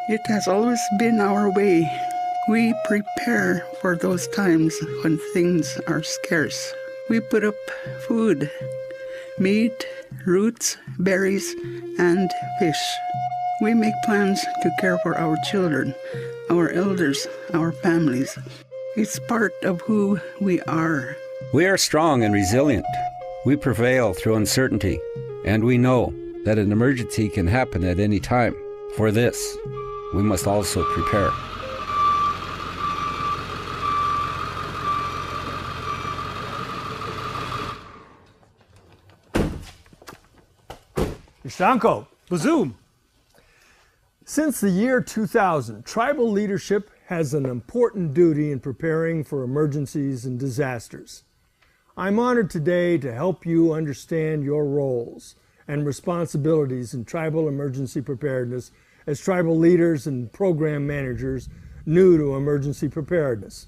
It has always been our way. We prepare for those times when things are scarce. We put up food, meat, roots, berries, and fish. We make plans to care for our children, our elders, our families. It's part of who we are. We are strong and resilient. We prevail through uncertainty, and we know that an emergency can happen at any time. For this, we must also prepare. Ishanko, Bazoom. Since the year 2000, tribal leadership has an important duty in preparing for emergencies and disasters. I'm honored today to help you understand your roles and responsibilities in tribal emergency preparedness as tribal leaders and program managers new to emergency preparedness.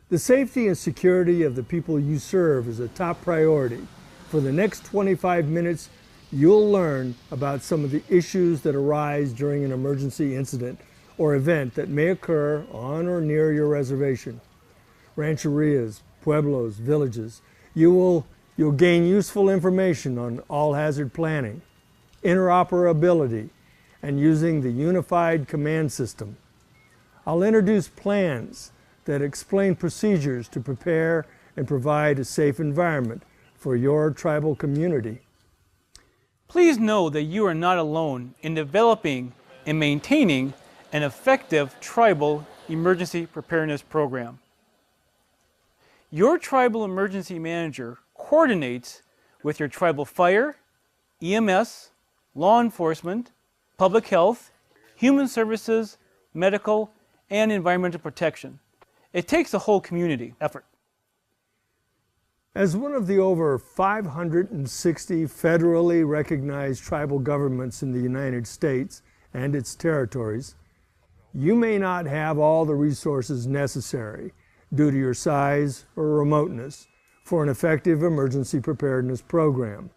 The safety and security of the people you serve is a top priority. For the next 25 minutes, you'll learn about some of the issues that arise during an emergency incident or event that may occur on or near your reservation. Rancherias, pueblos, villages. You'll gain useful information on all hazard planning, interoperability, and using the unified command system. I'll introduce plans that explain procedures to prepare and provide a safe environment for your tribal community. Please know that you are not alone in developing and maintaining an effective tribal emergency preparedness program. Your tribal emergency manager coordinates with your tribal fire, EMS, law enforcement, public health, human services, medical, and environmental protection. It takes a whole community effort. As one of the over 560 federally recognized tribal governments in the United States and its territories, you may not have all the resources necessary due to your size or remoteness for an effective emergency preparedness program.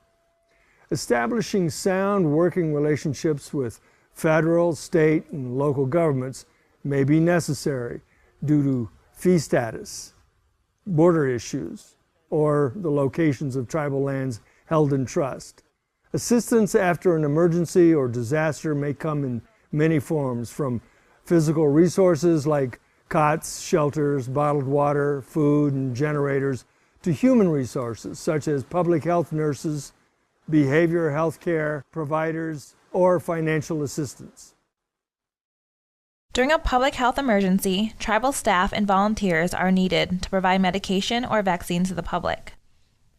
Establishing sound working relationships with federal, state, and local governments may be necessary due to fee status, border issues, or the locations of tribal lands held in trust. Assistance after an emergency or disaster may come in many forms, from physical resources like cots, shelters, bottled water, food, and generators, to human resources such as public health nurses, behavioral health care providers, or financial assistance. During a public health emergency, tribal staff and volunteers are needed to provide medication or vaccines to the public.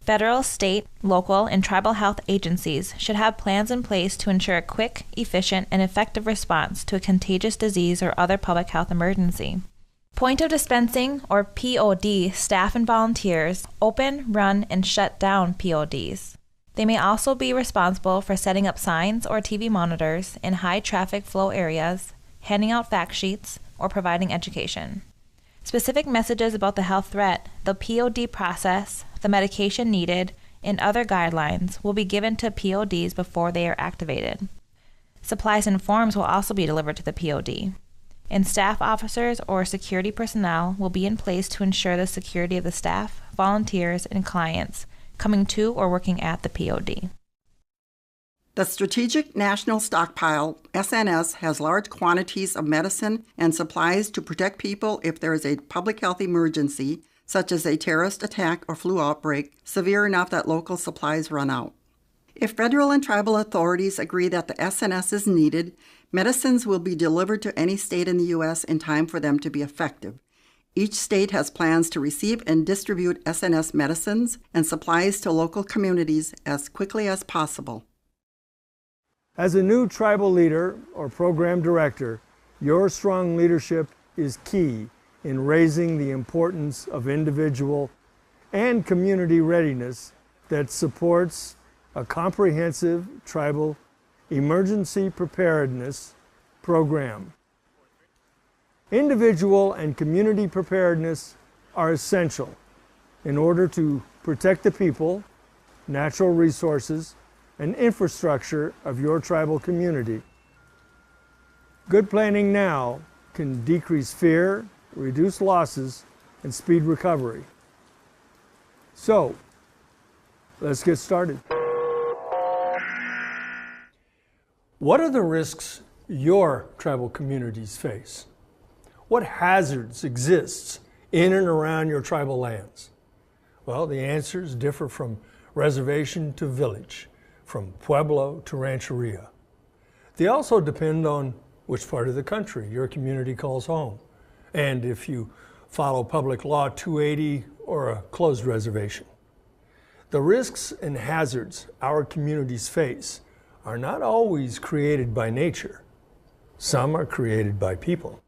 Federal, state, local, and tribal health agencies should have plans in place to ensure a quick, efficient, and effective response to a contagious disease or other public health emergency. Point of dispensing, or POD, staff and volunteers open, run, and shut down PODs. They may also be responsible for setting up signs or TV monitors in high traffic flow areas, handing out fact sheets, or providing education. Specific messages about the health threat, the POD process, the medication needed, and other guidelines will be given to PODs before they are activated. Supplies and forms will also be delivered to the POD. And staff officers or security personnel will be in place to ensure the security of the staff, volunteers, and clients coming to or working at the POD. The Strategic National Stockpile, SNS, has large quantities of medicine and supplies to protect people if there is a public health emergency, such as a terrorist attack or flu outbreak, severe enough that local supplies run out. If federal and tribal authorities agree that the SNS is needed, medicines will be delivered to any state in the U.S. in time for them to be effective. Each state has plans to receive and distribute SNS medicines and supplies to local communities as quickly as possible. As a new tribal leader or program director, your strong leadership is key in raising the importance of individual and community readiness that supports a comprehensive tribal emergency preparedness program. Individual and community preparedness are essential in order to protect the people, natural resources, and infrastructure of your tribal community. Good planning now can decrease fear, reduce losses, and speed recovery. So, let's get started. What are the risks your tribal communities face? What hazards exist in and around your tribal lands? Well, the answers differ from reservation to village, from pueblo to rancheria. They also depend on which part of the country your community calls home, and if you follow Public Law 280 or a closed reservation. The risks and hazards our communities face are not always created by nature. Some are created by people.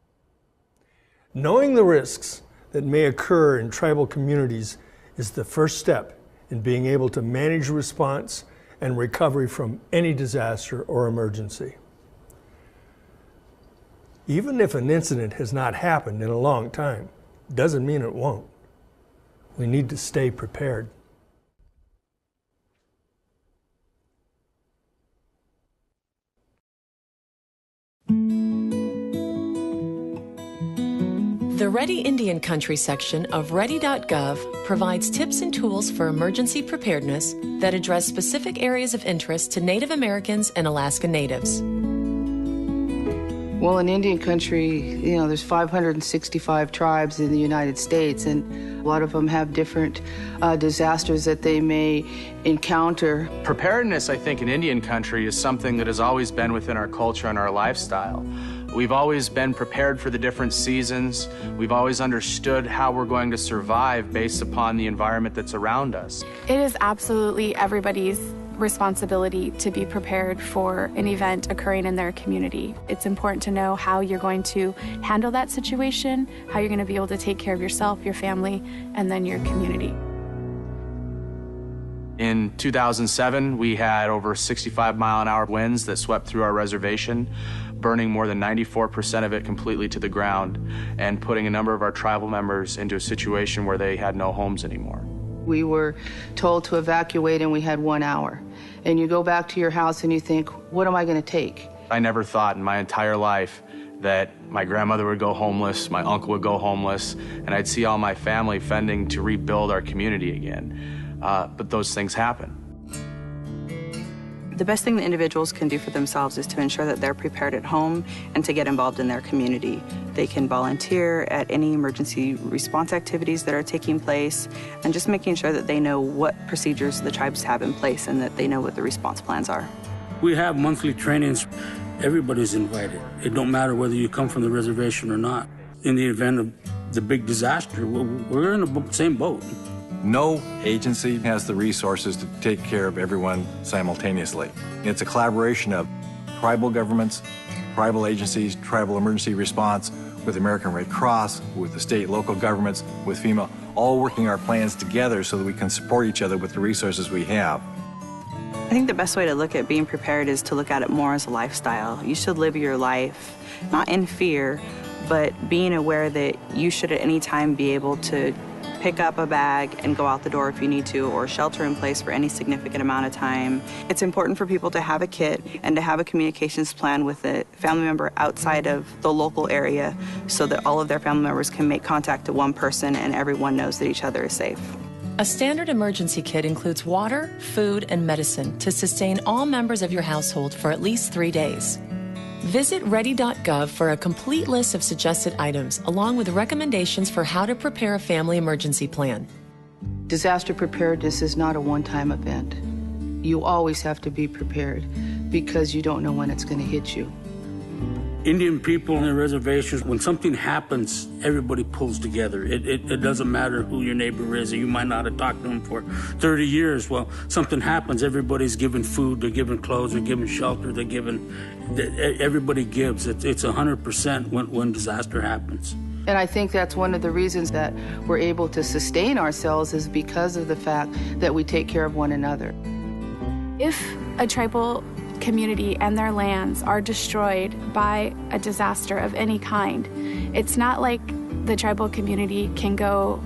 Knowing the risks that may occur in tribal communities is the first step in being able to manage response and recovery from any disaster or emergency. Even if an incident has not happened in a long time, doesn't mean it won't. We need to stay prepared. The Ready Indian Country section of Ready.gov provides tips and tools for emergency preparedness that address specific areas of interest to Native Americans and Alaska Natives. Well, in Indian country, there's 565 tribes in the United States, and a lot of them have different disasters that they may encounter. Preparedness, I think, in Indian country is something that has always been within our culture and our lifestyle. We've always been prepared for the different seasons. We've always understood how we're going to survive based upon the environment that's around us. It is absolutely everybody's responsibility to be prepared for an event occurring in their community. It's important to know how you're going to handle that situation, how you're going to be able to take care of yourself, your family, and then your community. In 2007, we had over 65-mile-an-hour winds that swept through our reservation, burning more than 94% of it completely to the ground and putting a number of our tribal members into a situation where they had no homes anymore. We were told to evacuate and we had 1 hour. And you go back to your house and you think, what am I going to take? I never thought in my entire life that my grandmother would go homeless, my uncle would go homeless, and I'd see all my family fending to rebuild our community again. But those things happen. The best thing that individuals can do for themselves is to ensure that they're prepared at home and to get involved in their community. They can volunteer at any emergency response activities that are taking place and just making sure that they know what procedures the tribes have in place and that they know what the response plans are. We have monthly trainings. Everybody's invited. It don't matter whether you come from the reservation or not. In the event of the big disaster, we're in the same boat. No agency has the resources to take care of everyone simultaneously. It's a collaboration of tribal governments, tribal agencies, tribal emergency response, with the American Red Cross, with the state, local governments, with FEMA, all working our plans together so that we can support each other with the resources we have. I think the best way to look at being prepared is to look at it more as a lifestyle. You should live your life, not in fear, but being aware that you should at any time be able to pick up a bag and go out the door if you need to, or shelter in place for any significant amount of time. It's important for people to have a kit and to have a communications plan with a family member outside of the local area so that all of their family members can make contact to one person and everyone knows that each other is safe. A standard emergency kit includes water, food, and medicine to sustain all members of your household for at least 3 days. Visit Ready.gov for a complete list of suggested items, along with recommendations for how to prepare a family emergency plan. Disaster preparedness is not a one-time event. You always have to be prepared because you don't know when it's going to hit you. Indian people on the reservations, when something happens, everybody pulls together. It doesn't matter who your neighbor is. You might not have talked to them for 30 years. Well, something happens, everybody's giving food, they're giving clothes, they're giving shelter, they're giving, everybody gives. It's 100% when disaster happens. And I think that's one of the reasons that we're able to sustain ourselves is because of the fact that we take care of one another. If a tribal community and their lands are destroyed by a disaster of any kind, it's not like the tribal community can go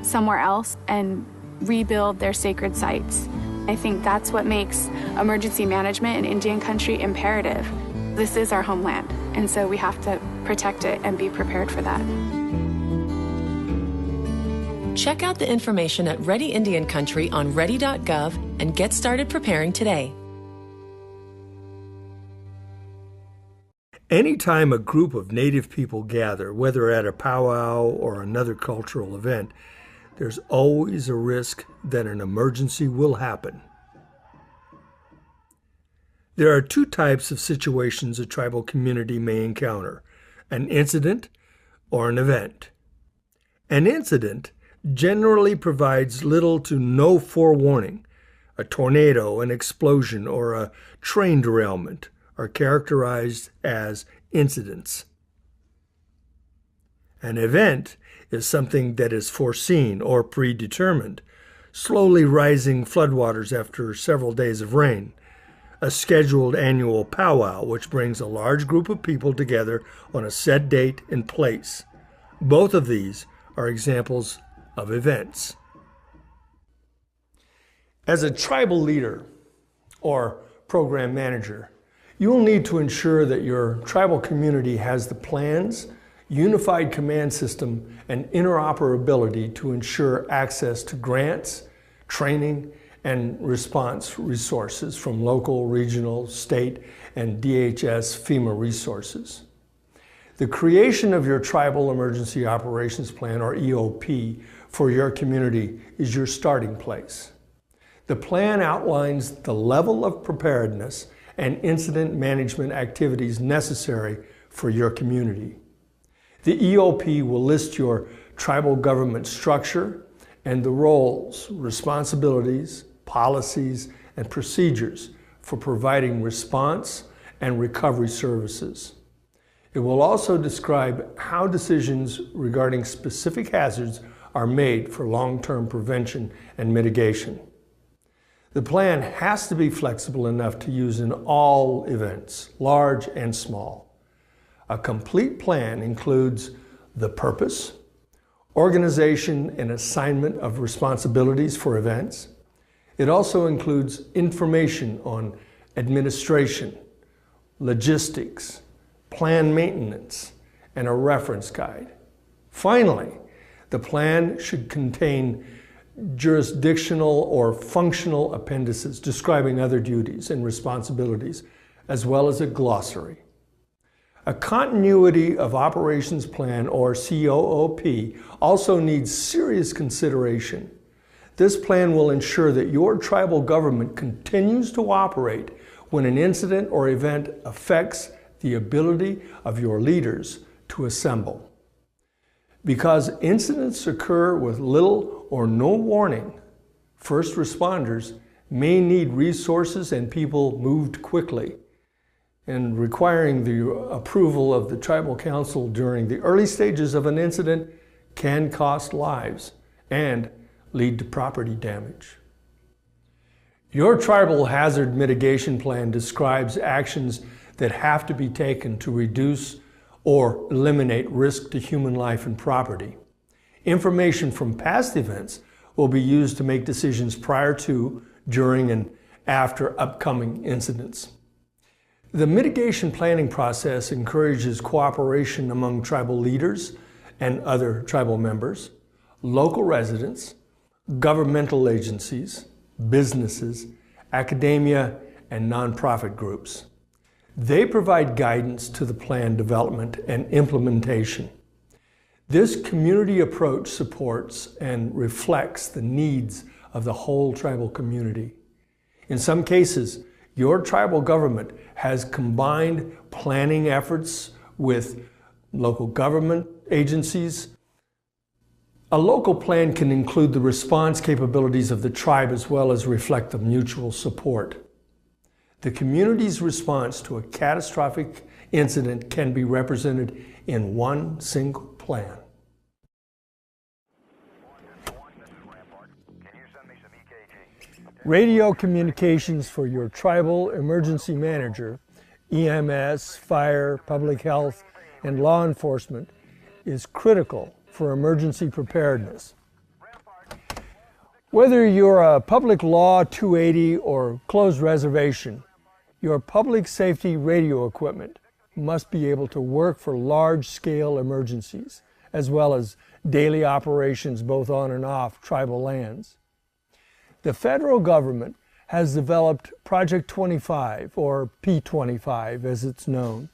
somewhere else and rebuild their sacred sites. I think that's what makes emergency management in Indian country imperative. This is our homeland. And so we have to protect it and be prepared for that. Check out the information at Ready Indian Country on ready.gov and get started preparing today. Anytime a group of Native people gather, whether at a powwow or another cultural event, there's always a risk that an emergency will happen. There are two types of situations a tribal community may encounter: an incident or an event. An incident generally provides little to no forewarning. A tornado, an explosion, or a train derailment are characterized as incidents. An event is something that is foreseen or predetermined: slowly rising floodwaters after several days of rain, a scheduled annual powwow which brings a large group of people together on a set date and place. Both of these are examples of events. As a tribal leader or program manager, you will need to ensure that your tribal community has the plans, unified command system, and interoperability to ensure access to grants, training, and response resources from local, regional, state, and DHS FEMA resources. The creation of your Tribal Emergency Operations Plan, or EOP, for your community is your starting place. The plan outlines the level of preparedness and incident management activities necessary for your community. The EOP will list your tribal government structure and the roles, responsibilities, policies, and procedures for providing response and recovery services. It will also describe how decisions regarding specific hazards are made for long-term prevention and mitigation. The plan has to be flexible enough to use in all events, large and small. A complete plan includes the purpose, organization and assignment of responsibilities for events. It also includes information on administration, logistics, plan maintenance, and a reference guide. Finally, the plan should contain jurisdictional or functional appendices describing other duties and responsibilities, as well as a glossary. A continuity of operations plan, or COOP, also needs serious consideration. This plan will ensure that your tribal government continues to operate when an incident or event affects the ability of your leaders to assemble. Because incidents occur with little or no warning, first responders may need resources and people moved quickly, and requiring the approval of the tribal council during the early stages of an incident can cost lives and lead to property damage. Your tribal hazard mitigation plan describes actions that have to be taken to reduce or eliminate risk to human life and property. Information from past events will be used to make decisions prior to, during, and after upcoming incidents. The mitigation planning process encourages cooperation among tribal leaders and other tribal members, local residents, governmental agencies, businesses, academia, and nonprofit groups. They provide guidance to the plan development and implementation. This community approach supports and reflects the needs of the whole tribal community. In some cases, your tribal government has combined planning efforts with local government agencies. A local plan can include the response capabilities of the tribe as well as reflect the mutual support. The community's response to a catastrophic incident can be represented in one single plan. Radio communications for your tribal emergency manager, EMS, fire, public health, and law enforcement is critical for emergency preparedness. Whether you're a Public Law 280 or closed reservation, your public safety radio equipment must be able to work for large-scale emergencies, as well as daily operations both on and off tribal lands. The federal government has developed Project 25, or P25 as it's known.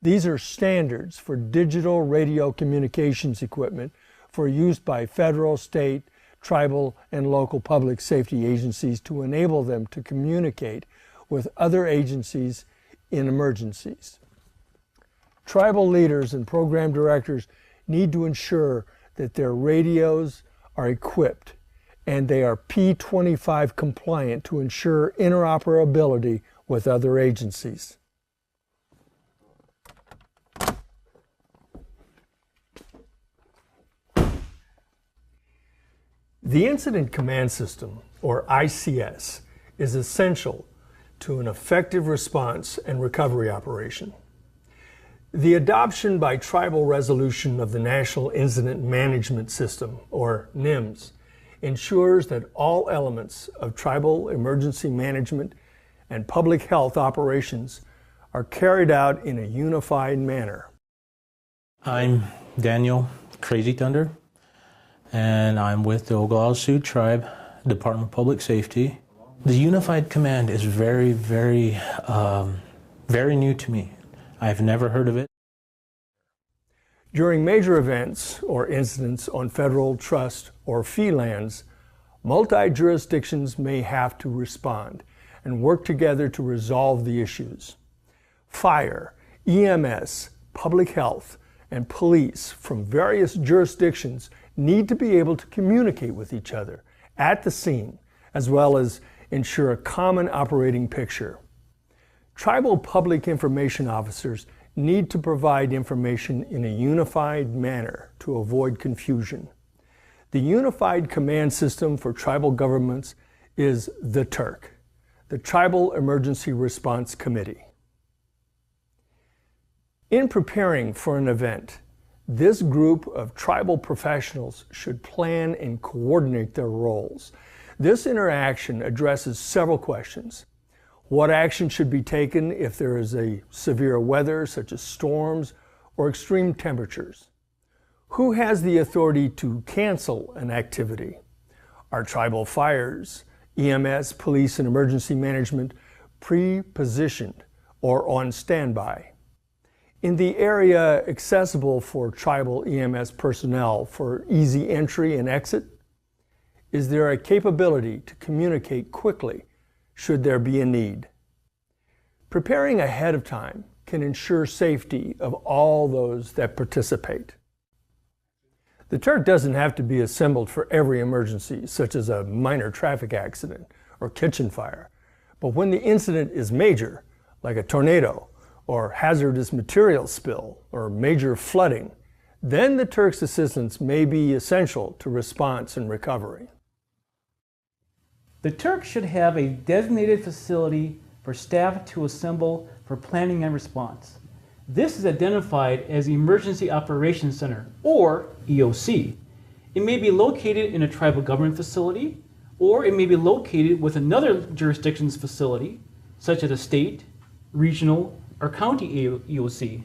These are standards for digital radio communications equipment for use by federal, state, tribal, and local public safety agencies to enable them to communicate with other agencies in emergencies. Tribal leaders and program directors need to ensure that their radios are equipped and they are P25 compliant to ensure interoperability with other agencies. The Incident Command System, or ICS, is essential to an effective response and recovery operation. The adoption by tribal resolution of the National Incident Management System, or NIMS, ensures that all elements of tribal emergency management and public health operations are carried out in a unified manner. I'm Daniel Crazy Thunder, and I'm with the Oglala Sioux Tribe, Department of Public Safety. The Unified Command is very new to me. I've never heard of it. During major events or incidents on federal, trust, or fee lands, multi-jurisdictions may have to respond and work together to resolve the issues. Fire, EMS, public health, and police from various jurisdictions need to be able to communicate with each other at the scene, as well as ensure a common operating picture. Tribal public information officers need to provide information in a unified manner to avoid confusion. The Unified Command System for Tribal Governments is the TERC, the Tribal Emergency Response Committee. In preparing for an event, this group of tribal professionals should plan and coordinate their roles. This interaction addresses several questions. What action should be taken if there is a severe weather, such as storms or extreme temperatures? Who has the authority to cancel an activity? Are tribal fires, EMS, police, and emergency management pre-positioned or on standby? In the area accessible for tribal EMS personnel for easy entry and exit, is there a capability to communicate quickly should there be a need? Preparing ahead of time can ensure safety of all those that participate. The TERC doesn't have to be assembled for every emergency, such as a minor traffic accident or kitchen fire. But when the incident is major, like a tornado or hazardous materials spill or major flooding, then the TERC's assistance may be essential to response and recovery. The TERC should have a designated facility for staff to assemble for planning and response. This is identified as the Emergency Operations Center, or EOC. It may be located in a tribal government facility, or it may be located with another jurisdiction's facility, such as a state, regional, or county EOC.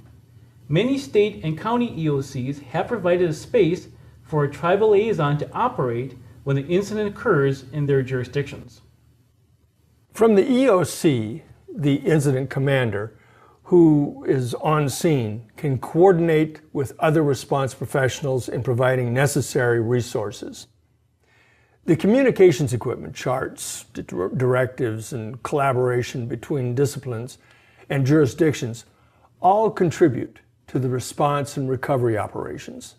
Many state and county EOCs have provided a space for a tribal liaison to operate when the incident occurs in their jurisdictions. From the EOC, the incident commander, who is on scene, can coordinate with other response professionals in providing necessary resources. The communications equipment, charts, directives, and collaboration between disciplines and jurisdictions all contribute to the response and recovery operations.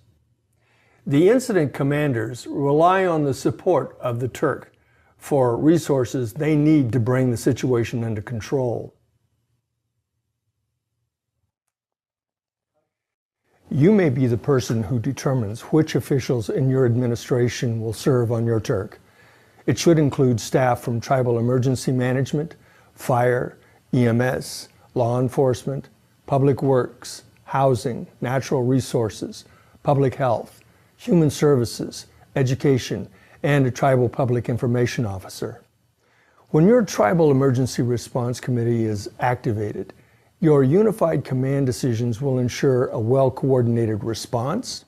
The incident commanders rely on the support of the TERC for resources they need to bring the situation under control. You may be the person who determines which officials in your administration will serve on your TERC. It should include staff from tribal emergency management, fire, EMS, law enforcement, public works, housing, natural resources, public health, human services, education, and a tribal public information officer. When your tribal emergency response committee is activated, Your unified command decisions will ensure a well-coordinated response,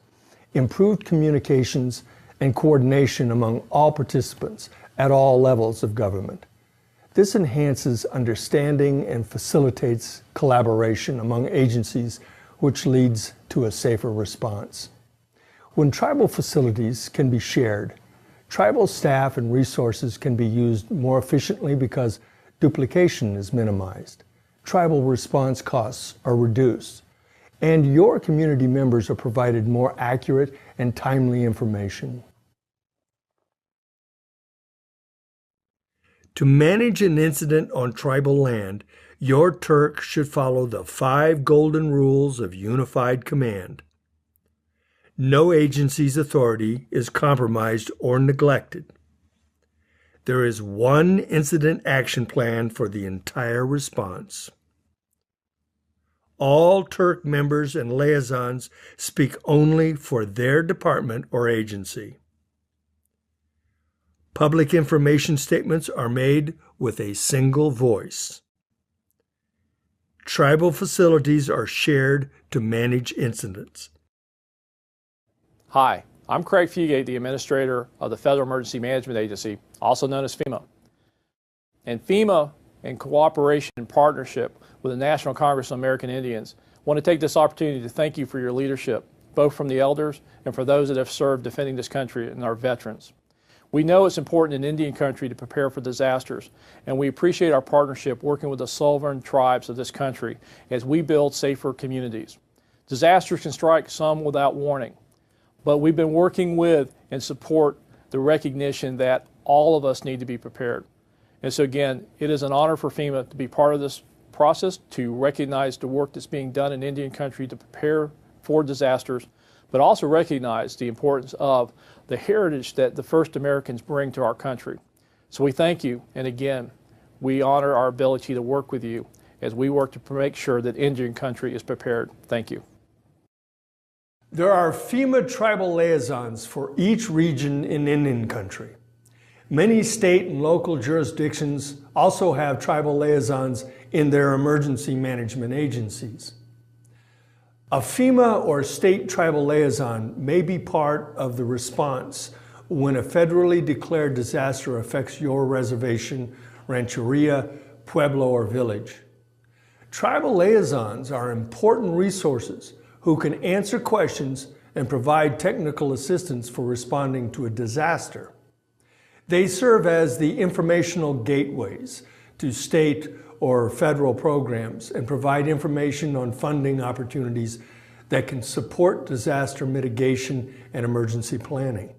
improved communications, and coordination among all participants at all levels of government. This enhances understanding and facilitates collaboration among agencies, which leads to a safer response. When tribal facilities can be shared, tribal staff and resources can be used more efficiently because duplication is minimized, tribal response costs are reduced, and your community members are provided more accurate and timely information. To manage an incident on tribal land, your Turk should follow the 5 golden rules of unified command. No agency's authority is compromised or neglected. There is one incident action plan for the entire response. All Turk members and liaisons speak only for their department or agency. Public information statements are made with a single voice. Tribal facilities are shared to manage incidents. Hi, I'm Craig Fugate, the Administrator of the Federal Emergency Management Agency, also known as FEMA. And FEMA, in cooperation and partnership with the National Congress of American Indians, want to take this opportunity to thank you for your leadership, both from the elders and for those that have served defending this country and our veterans. We know it's important in Indian country to prepare for disasters, and we appreciate our partnership working with the sovereign tribes of this country as we build safer communities. Disasters can strike some without warning, but we've been working with and support the recognition that all of us need to be prepared. And so again, it is an honor for FEMA to be part of this process, to recognize the work that's being done in Indian country to prepare for disasters, but also recognize the importance of the heritage that the first Americans bring to our country. So we thank you, and again, we honor our ability to work with you as we work to make sure that Indian country is prepared. Thank you. There are FEMA tribal liaisons for each region in Indian country. Many state and local jurisdictions also have tribal liaisons in their emergency management agencies. A FEMA or state tribal liaison may be part of the response when a federally declared disaster affects your reservation, rancheria, pueblo, or village. Tribal liaisons are important resources who can answer questions and provide technical assistance for responding to a disaster. They serve as the informational gateways to state or federal programs and provide information on funding opportunities that can support disaster mitigation and emergency planning.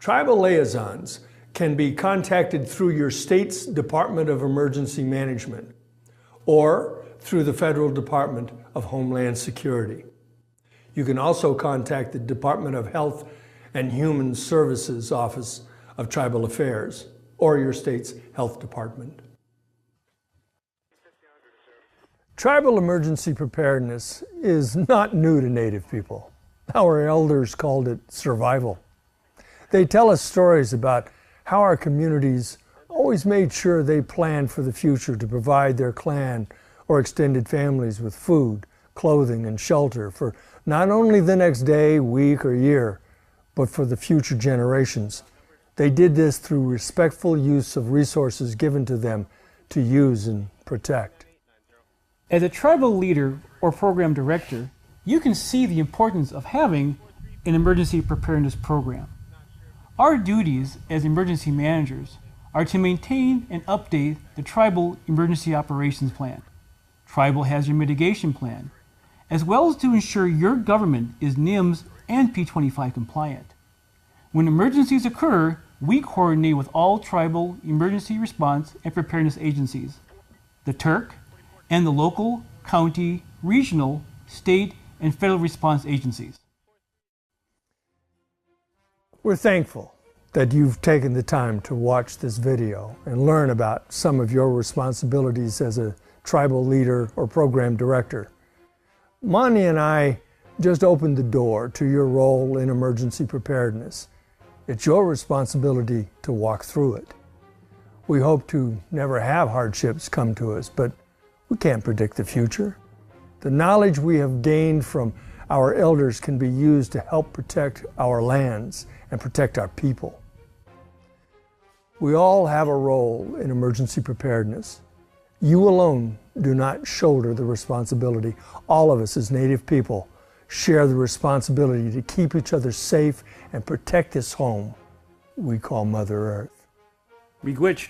Tribal liaisons can be contacted through your state's Department of Emergency Management or through the Federal Department of Homeland Security. You can also contact the Department of Health and Human Services Office of Tribal Affairs or your state's health department. Tribal emergency preparedness is not new to Native people. Our elders called it survival. They tell us stories about how our communities always made sure they planned for the future to provide their clan or extended families with food, clothing, and shelter for not only the next day, week, or year, but for the future generations. They did this through respectful use of resources given to them to use and protect. As a tribal leader or program director, you can see the importance of having an emergency preparedness program. Our duties as emergency managers are to maintain and update the Tribal Emergency Operations Plan, Tribal Hazard Mitigation Plan, as well as to ensure your government is NIMS and P25 compliant. When emergencies occur, we coordinate with all tribal emergency response and preparedness agencies, the Turk, and the local, county, regional, state, and federal response agencies. We're thankful that you've taken the time to watch this video and learn about some of your responsibilities as a tribal leader or program director. Mani and I just opened the door to your role in emergency preparedness. It's your responsibility to walk through it. We hope to never have hardships come to us, but We can't predict the future. The knowledge we have gained from our elders can be used to help protect our lands and protect our people. We all have a role in emergency preparedness. You alone do not shoulder the responsibility. All of us as Native people share the responsibility to keep each other safe and protect this home we call Mother Earth. Miigwech.